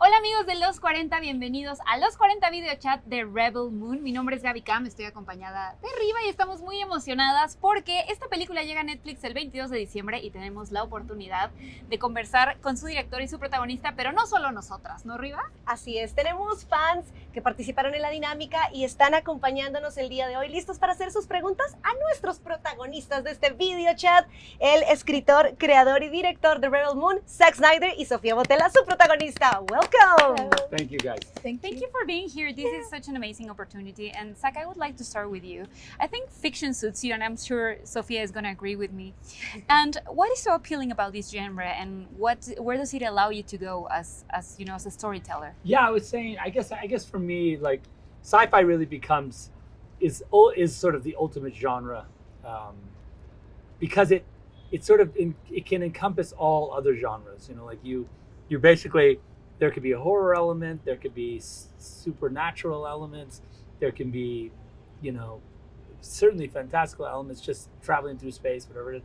Hola amigos de Los 40, bienvenidos a Los 40 VideoChat de Rebel Moon. Mi nombre es Gaby Cam, estoy acompañada de Riva y estamos muy emocionadas porque esta película llega a Netflix el 22 de diciembre y tenemos la oportunidad de conversar con su director y su protagonista, pero no solo nosotras, ¿no, Riva? Así es, tenemos fans que participaron en la dinámica y están acompañándonos el día de hoy, listos para hacer sus preguntas a nuestros protagonistas de este VideoChat, el escritor, creador y director de Rebel Moon, ZACK SNYDER y SOFÍA BOUTELLA, su protagonista. Welcome! Thank you, guys. Thank you for being here. This is such an amazing opportunity. And Zach, I would like to start with you. I think fiction suits you, and I'm sure Sophia is going to agree with me. And what is so appealing about this genre, and where does it allow you to go as you know, as a storyteller? Yeah, I was saying, I guess for me, like, sci-fi really is sort of the ultimate genre, because it can encompass all other genres. You know, like you're basically, there could be a horror element, there could be supernatural elements, there can be, you know, certainly fantastical elements, just traveling through space, whatever it is.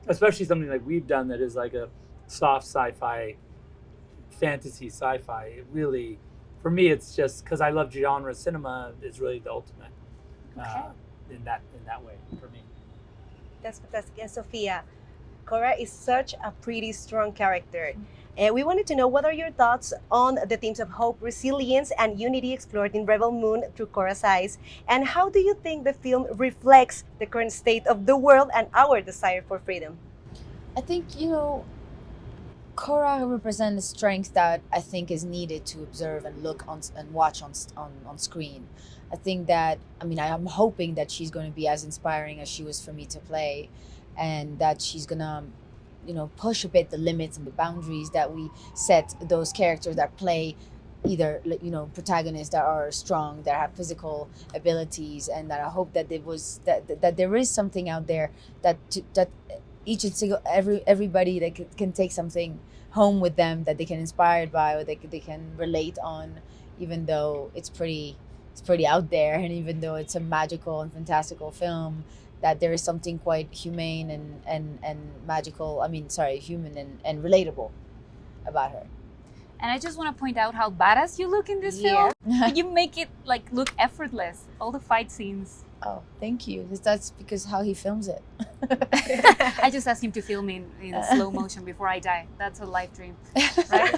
Especially something like we've done that is like a soft sci-fi, fantasy sci-fi. It really, for me, it's just because I love genre cinema is really the ultimate in that way for me. That's fantastic. And Sophia, Cora is such a pretty strong character. And we wanted to know, what are your thoughts on the themes of hope, resilience, and unity explored in Rebel Moon through Cora's eyes? And how do you think the film reflects the current state of the world and our desire for freedom? I think, you know, Cora represents a strength that I think is needed to observe and look on and watch on screen. I think that, I mean, I'm hoping that she's going to be as inspiring as she was for me to play, and that she's going to, you know, push a bit the limits and the boundaries that we set those characters that play either, you know, protagonists that are strong, that have physical abilities, and that I hope that there is something out there that each and single everybody that can take something home with them that they can inspired by, or they can relate on, even though it's pretty out there, and even though it's a magical and fantastical film, that there is something quite humane and magical, human and relatable about her. And I just want to point out how badass you look in this film. You make it like look effortless, all the fight scenes. Oh, thank you. That's because how he films it. I just asked him to film in slow motion before I die. That's a life dream, right?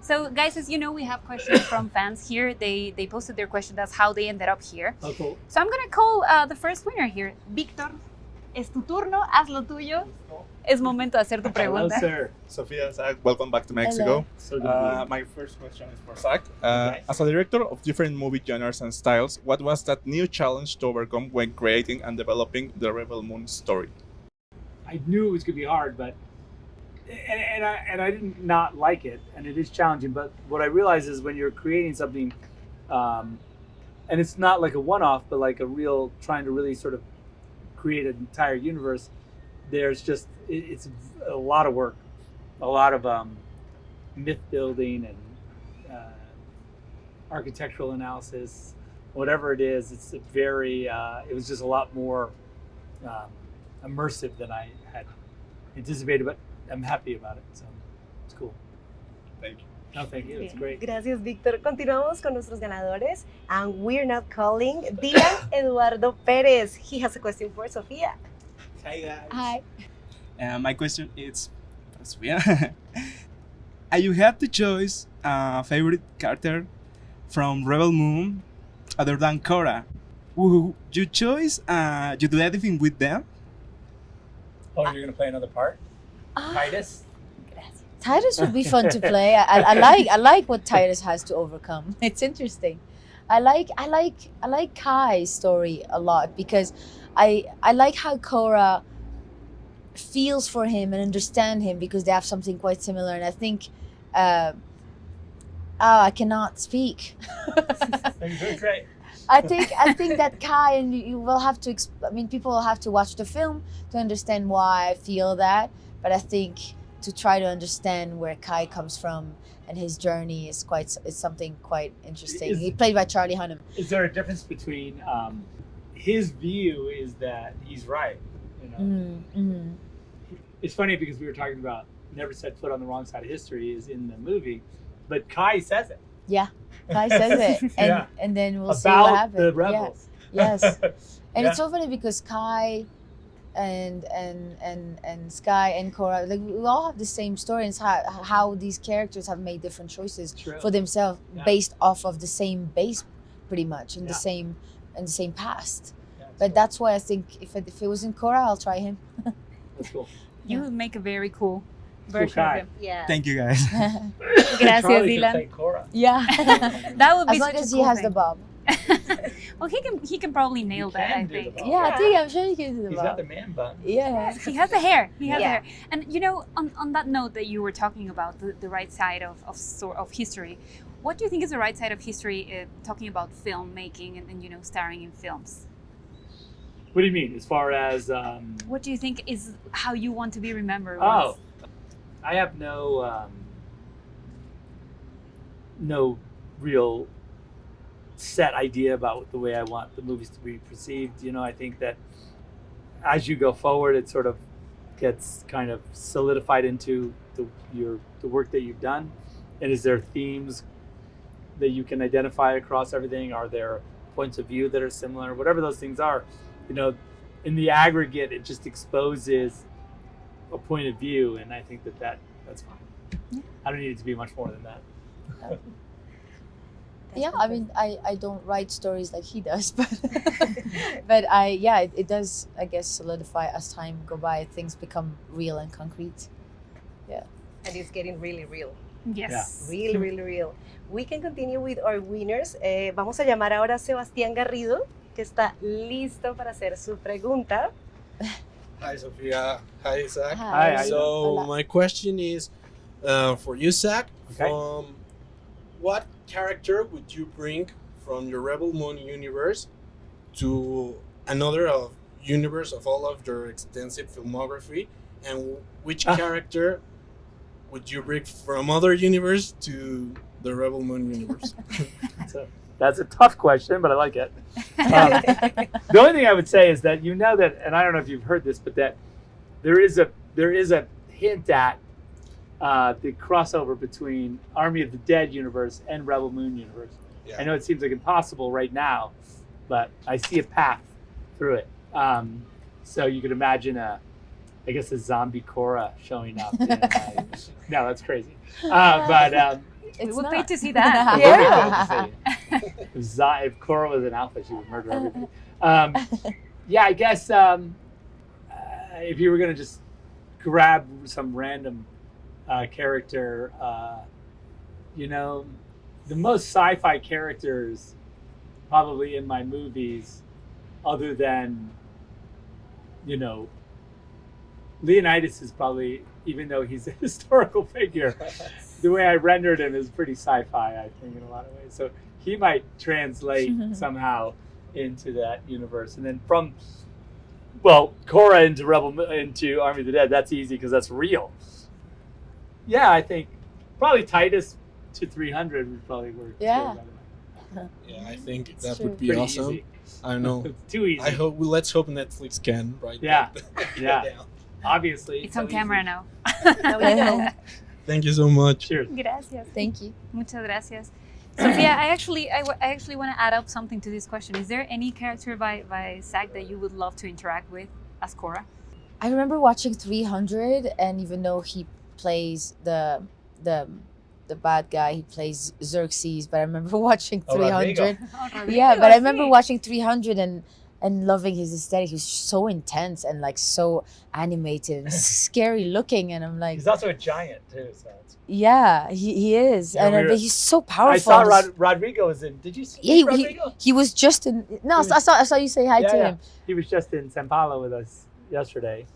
So guys, as you know, we have questions from fans here. They posted their question. That's how they ended up here. Oh, cool. So I'm gonna call the first winner here. Víctor, es tu turno, haz lo tuyo. Es momento de hacer tu Hello, pregunta. sir. Sophia, Zach, welcome back to Mexico. So good to My first question is for Zach. Okay. As a director of different movie genres and styles, what was that new challenge to overcome when creating and developing the Rebel Moon story? I knew it was going to be hard, but and I didn't not like it, and it is challenging. But what I realized is when you're creating something, and it's not like a one-off, but like a real trying to really sort of create an entire universe. There's just it's a lot of work, a lot of myth building and architectural analysis, whatever it is. It's a very it was just a lot more immersive than I had anticipated, but I'm happy about it, so it's cool. Thank you. No, thank you. It's great. Gracias, Víctor. Continuamos con nuestros ganadores. And we're not calling Dylan Eduardo Pérez. He has a question for Sophia. Hi guys. Hi. My question is for Sophia. You have to choose a favorite character from Rebel Moon other than Cora. Would you choose? You do anything with them? Oh, you're gonna play another part, Titus? Titus would be fun to play. I like what Titus has to overcome. It's interesting. I like Kai's story a lot because I like how Cora feels for him and understand him because they have something quite similar. And I think I cannot speak. You're doing great. I think that Kai, and you will have to. People will have to watch the film to understand why I feel that. But I think to try to understand where Kai comes from and his journey is something quite interesting. He's played by Charlie Hunnam. Is there a difference between his view is that he's right? You know, it's funny because we were talking about never set foot on the wrong side of history is in the movie, but Kai says it Yeah, Kai says it, and Yeah. and then we'll see what about happens. the rebels. Yeah. Yes, and Yeah. it's so funny because Kai and Sky and Korra, like we all have the same story, and it's how these characters have made different choices True. for themselves Yeah. based off of the same base, pretty much in Yeah. the same past. Yeah, it's But cool. that's why I think if it was in Korra, I'll try him. That's cool. You would make a very cool Cool version guy. of him. Yeah. Thank you guys. Gracias, Charlie could Dylan. play Korra. Yeah, That would be as long such a as cool he has thing. the bob. Well, he can probably nail that, can I do the think. bob. Yeah, I think I'm sure he can do the He's bob. got the man bun. Yeah. He has the hair. He has the Yeah. hair. And you know, on that note that you were talking about, the right side of history, what do you think is the right side of history talking about filmmaking and you know, starring in films? What do you mean? As far as What do you think is how you want to be remembered? oh, I have no real set idea about the way I want the movies to be perceived. You know, I think that as you go forward, it sort of gets kind of solidified into the work that you've done. And is there themes that you can identify across everything? Are there points of view that are similar? Whatever those things are, you know, in the aggregate, it just exposes a point of view, and I think that's fine. Yeah. I don't need it to be much more than that. Yeah, I mean, I don't write stories like he does, but it does, I guess, solidify as time go by. Things become real and concrete. And it's getting really real. Yes. Really, really real. We can continue with our winners. Vamos a llamar ahora a Sebastián Garrido, que está listo para hacer su pregunta. Hi, Sophia. Hi, Zach. Hi, how you So Hola. my question is for you, Zach. Okay. What character would you bring from your Rebel Moon universe to another universe of all of your extensive filmography, and which character would you bring from other universe to the Rebel Moon universe? That's a tough question, but I like it. The only thing I would say is that you know that, and I don't know if you've heard this, but that there is a hint at the crossover between Army of the Dead universe and Rebel Moon universe. Yeah. I know it seems like impossible right now, but I see a path through it. So you could imagine a zombie Korra showing up. No, that's crazy. But We It's would not. pay to see that. Yeah. if Korra was an alpha, she would murder everybody. Yeah, I guess if you were going to just grab some random character, you know, the most sci-fi characters probably in my movies, other than, you know, Leonidas is probably, even though he's a historical figure, the way I rendered him is pretty sci-fi, I think, in a lot of ways. So he might translate somehow into that universe. And then Korra into Army of the Dead, that's easy because that's real. Yeah, I think probably Titus to 300 would probably work. Yeah. Yeah, I think It's that true. would be Pretty awesome. easy. I know. It's too easy. Let's hope Netflix can write Yeah, that yeah. down. Obviously. It's on so camera easy. now. Now we know. Thank you so much. Cheers. Gracias. Thank you. Muchas gracias. Sophia, I actually want to add up something to this question. Is there any character by Zack that you would love to interact with as Korra? I remember watching 300, and even though he plays the bad guy, he plays Xerxes, but I remember watching Oh, Rodrigo. 300. Yeah, but I remember watching 300 and loving his aesthetic. He was so intense and like so animated and scary looking, and I'm like, He's also a giant, too. So it's... yeah, he is, Yeah, and we were- he's so powerful. I saw Rodrigo was in. Did you see Yeah, Rodrigo? he was just in. No, He was- I saw you say hi to him. He was just in Sao Paulo with us yesterday.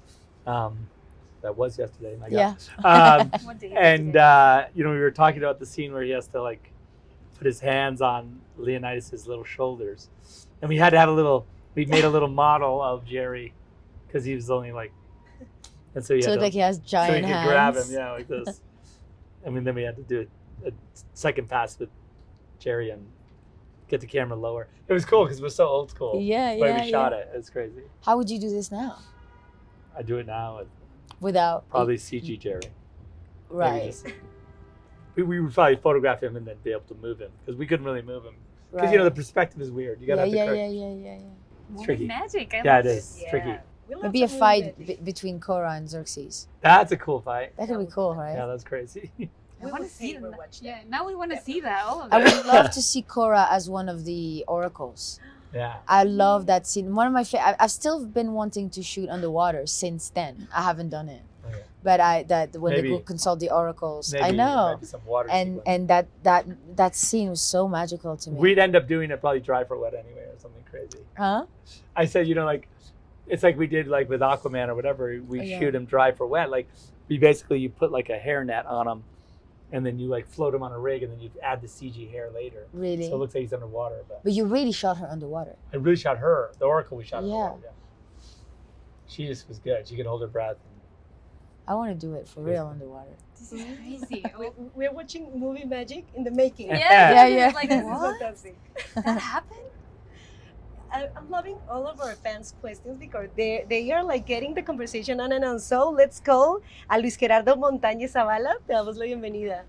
That was yesterday. My God. Yeah. What day is And today? you know, we were talking about the scene where he has to like put his hands on Leonidas's little shoulders, and we had to have we made a little model of Jerry because he was only like, and so he So had look to, like he has so he giant could hands. grab him, yeah, like this. I mean, then we had to do a second pass with Jerry and get the camera lower. It was cool because it was so old school. Yeah, the way yeah, we shot yeah. it. It's crazy. How would you do this now? I do it now with Without probably CG Jerry. Maybe right? just we would probably photograph him and then be able to move him because we couldn't really move him because you know the perspective is weird. You gotta have the correct. Yeah. Movie tricky. magic. I Yeah, love it it. is. It's tricky. We love Maybe a some fight movie magic. between Korra and Xerxes. That's a cool fight. That could be cool, right? Yeah, that's crazy. I We want would to see pay for that. watch Yeah, that. now we want to see that. All of I it. would love to see Korra as one of the oracles. Yeah. I love that scene. One of my I've still been wanting to shoot underwater since then. I haven't done it, Okay. but when they Maybe. go consult the oracles, Maybe I know. maybe some water And sequence. that scene was so magical to me. We'd end up doing it probably dry for wet anyway or something crazy. Huh? I said, like, it's like we did like with Aquaman or whatever. We Oh, yeah. shoot him dry for wet. Like, you put like a hairnet on him, and then you like float him on a rig, and then you add the CG hair later. Really? So it looks like he's underwater. But you really shot her underwater. I really shot her. The Oracle we shot. Yeah. Underwater, yeah. She just was good. She could hold her breath. I want to do it for real underwater. This is crazy. We're watching movie magic in the making. Yeah, Yeah. Like, This is what? fantastic. That happened? I'm loving all of our fans' questions because they are like getting the conversation on and on. So let's call a Luis Gerardo Montañez Zavala. Te damos la bienvenida.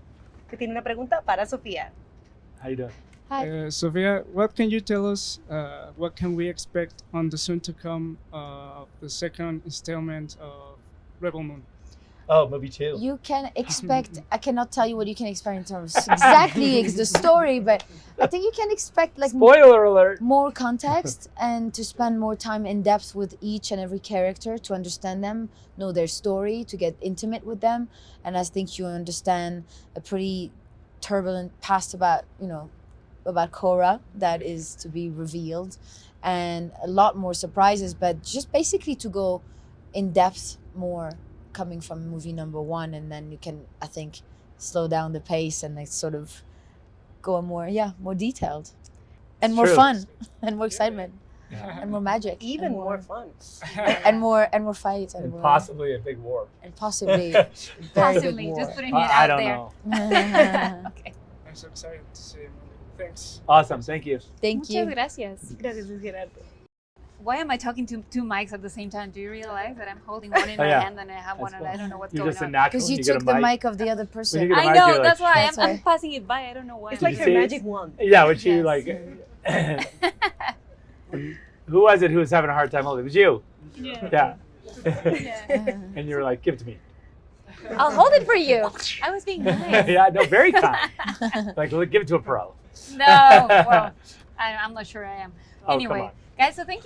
Que tiene una pregunta para Sofía. How you doing? Hi. Sophia, what can you tell us? What can we expect on the soon to come the second installment of Rebel Moon? Oh, movie 2. You can expect. I cannot tell you what you can expect in terms of exactly the story, but I think you can expect like Spoiler alert. more context and to spend more time in depth with each and every character to understand them, know their story, to get intimate with them, and I think you understand a pretty turbulent past about Korra that is to be revealed, and a lot more surprises, but just basically to go in depth more coming from movie number 1, and then you can, I think, slow down the pace and like sort of go more detailed and more True. fun and more excitement Yeah. and more magic Even and more fun. and more fight and, And more, possibly a big war. and possibly very Possibly. big Just war. putting it I out don't there. know. Okay. I'm so excited to see it. Thanks. Awesome. Thank you. Thank Muchas you. gracias. Gracias, Luis Gerardo. Why am I talking to two mics at the same time? Do you realize that I'm holding one in Oh, my yeah. hand and I have one and cool. I don't know what's You're going just a on? natural. Because you when get took a the mic of the other person. get a I mic, know, you're like- that's why That's I'm right. passing it by. I don't know why. It's Did like you her see it? magic wand. Yeah, when she Yes. like. Who was it who was having a hard time holding? It was you. Yeah. Yeah. And you were like, give it to me. I'll hold it for you. I was being nice. Yeah, no, very kind. Like, look, give it to a pro. No, well, I'm not sure I am. Oh, Anyway, come on. guys, so thank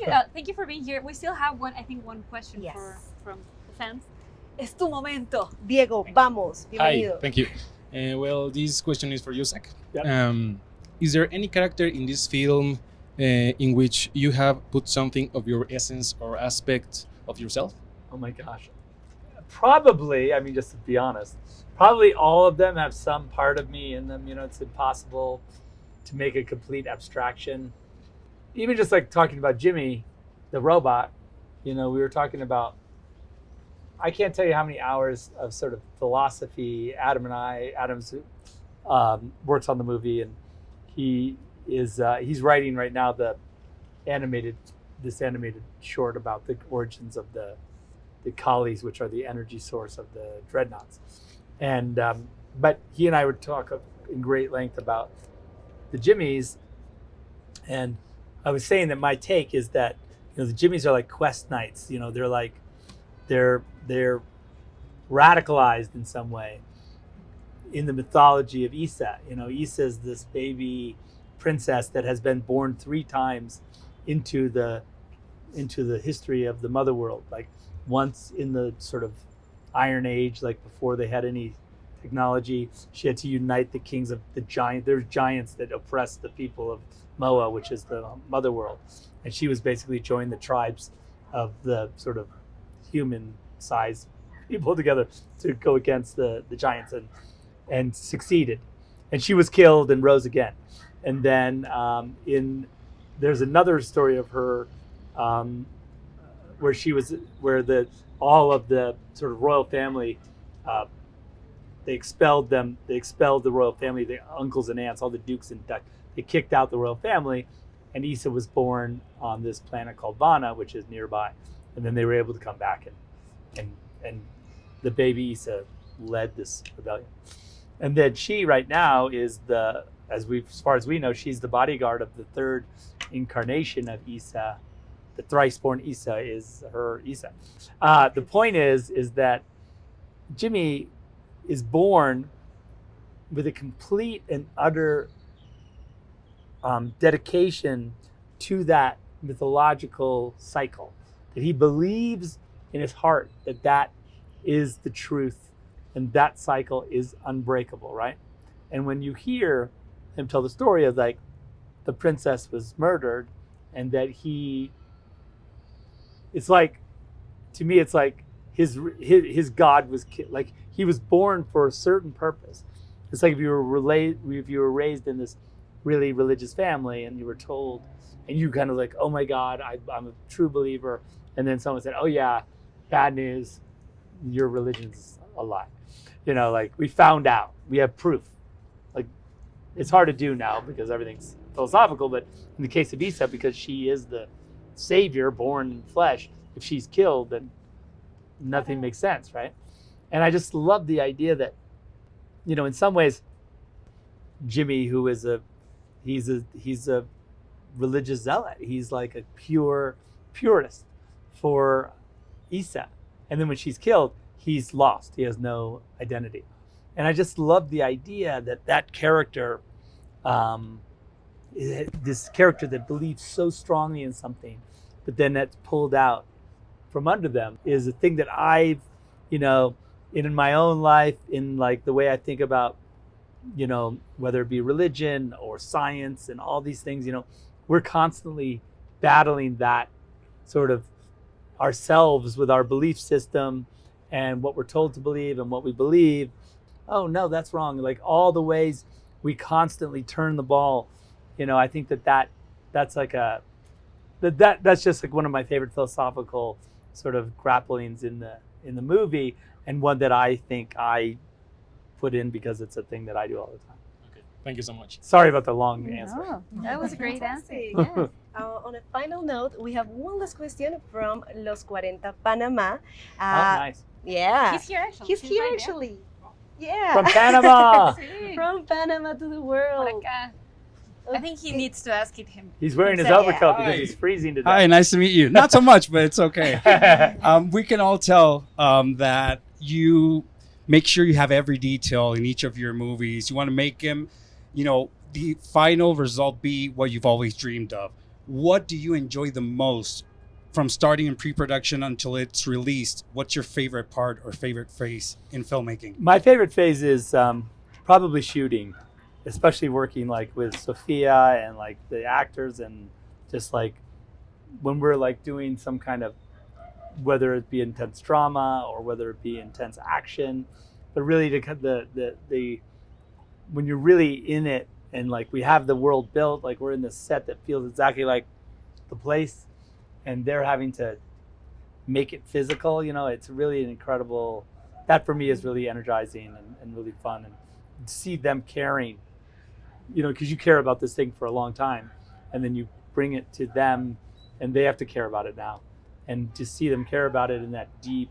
you for being here. We still have one question Yes. from the fans. Es tu momento. Diego, vamos. Hi, Bienvenido. thank you. Well, this question is for you, Zach. Yep. Is there any character in this film in which you have put something of your essence or aspect of yourself? Oh my gosh. Probably, I mean, just to be honest, probably all of them have some part of me in them. It's impossible to make a complete abstraction. Even just like talking about Jimmy, the robot, we were talking about, I can't tell you how many hours of sort of philosophy Adams works on the movie, and he's writing right now this animated short about the origins of the collies, which are the energy source of the dreadnoughts. And but he and I would talk in great length about the Jimmies, and I was saying that my take is that the Jimmies are like quest knights. They're like they're radicalized in some way in the mythology of Issa. Issa is this baby princess that has been born 3 times into the history of the mother world. Like once in the sort of Iron Age, like before they had any technology, she had to unite the kings of the giant. There's giants that oppressed the people of Moa, which is the mother world, and she was basically joined the tribes of the sort of human-sized people together to go against the giants, and succeeded. And she was killed and rose again. And then there's another story of her where all of the sort of royal family, they expelled the royal family, the uncles and aunts, all the dukes and ducks. They kicked out the royal family, and Issa was born on this planet called Vana, which is nearby. And then they were able to come back, and the baby Issa led this rebellion. And then she right now is as far as we know, she's the bodyguard of the third incarnation of Isa. The thrice born Isa is her Isa. The point is that Jimmy is born with a complete and utter dedication to that mythological cycle, that he believes in his heart that is the truth and that cycle is unbreakable, right? And when you hear him tell the story of like the princess was murdered and that it's like, to me, it's like his God was like he was born for a certain purpose. It's like if you were raised in this really religious family and you were told, and you kind of like, oh my God, I'm a true believer, and then someone said, oh yeah, bad news, your religion's a lie. You know, like we found out, we have proof. Like it's hard to do now because everything's philosophical, but in the case of Isa, because she is the savior born in flesh, if she's killed, then nothing makes sense, right? And I just love the idea that, you know, in some ways, Jimmy, who is he's a religious zealot. He's like a purist for Isa. And then when she's killed, he's lost. He has no identity. And I just love the idea that character, this character that believes so strongly in something, but then that's pulled out from under them, is a thing that I've, you know, in my own life, in like the way I think about, you know, whether it be religion or science and all these things, you know, we're constantly battling that sort of ourselves with our belief system and what we're told to believe and what we believe. Oh no, that's wrong. Like all the ways we constantly turn the ball, you know, I think that's like that's just like one of my favorite philosophical sort of grapplings in the movie, and one that I think I put in because it's a thing that I do all the time. Okay, thank you so much. Sorry about the long answer. No, that was a great answer. Fantastic. Yes. On a final note, we have one last question from Los 40 Panama. Oh, nice. Yeah. He's here actually. He's here right there. actually. Yeah. From Panama. Sí. From Panama to the Por world. acá. I think he needs to ask it him. He's wearing his himself. overcoat Hi. because he's freezing to death. Hi, nice to meet you. Not so much, but it's okay. We can all tell that you make sure you have every detail in each of your movies. You want to make them, you know, the final result be what you've always dreamed of. What do you enjoy the most from starting in pre-production until it's released? What's your favorite part or favorite phase in filmmaking? My favorite phase is probably shooting, especially working like with SOFÍA and like the actors, and just like when we're like doing some kind of, whether it be intense drama or whether it be intense action, but really the when you're really in it and like we have the world built, like we're in this set that feels exactly like the place, and they're having to make it physical, you know, it's really an incredible, that for me is really energizing and really fun. And see them caring, you know, because you care about this thing for a long time, and then you bring it to them and they have to care about it now. And to see them care about it in that deep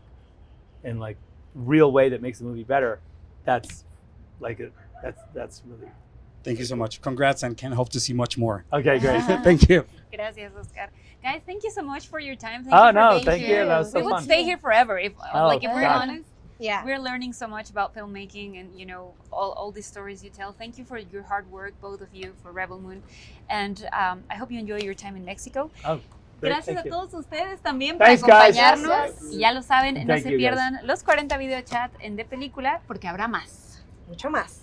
and like real way that makes the movie better, that's like that's really. Thank you so much. Congrats, and can hope to see much more. Okay, great. Thank you. Gracias, Oscar. Guys, thank you so much for your time. Oh, you for no, being thank here. you. That was so we would fun. stay here forever if Oh, like if we're God. honest. Yeah. We're learning so much about filmmaking and, you know, all these stories you tell. Thank you for your hard work, both of you, for Rebel Moon. And I hope you enjoy your time in Mexico. Oh, great. Gracias Thank a you. todos ustedes también Thanks, por guys. acompañarnos. Gracias. Y ya lo saben, no Thank se you, guys. pierdan los 40 videochat en De Película, porque habrá más. Mucho más.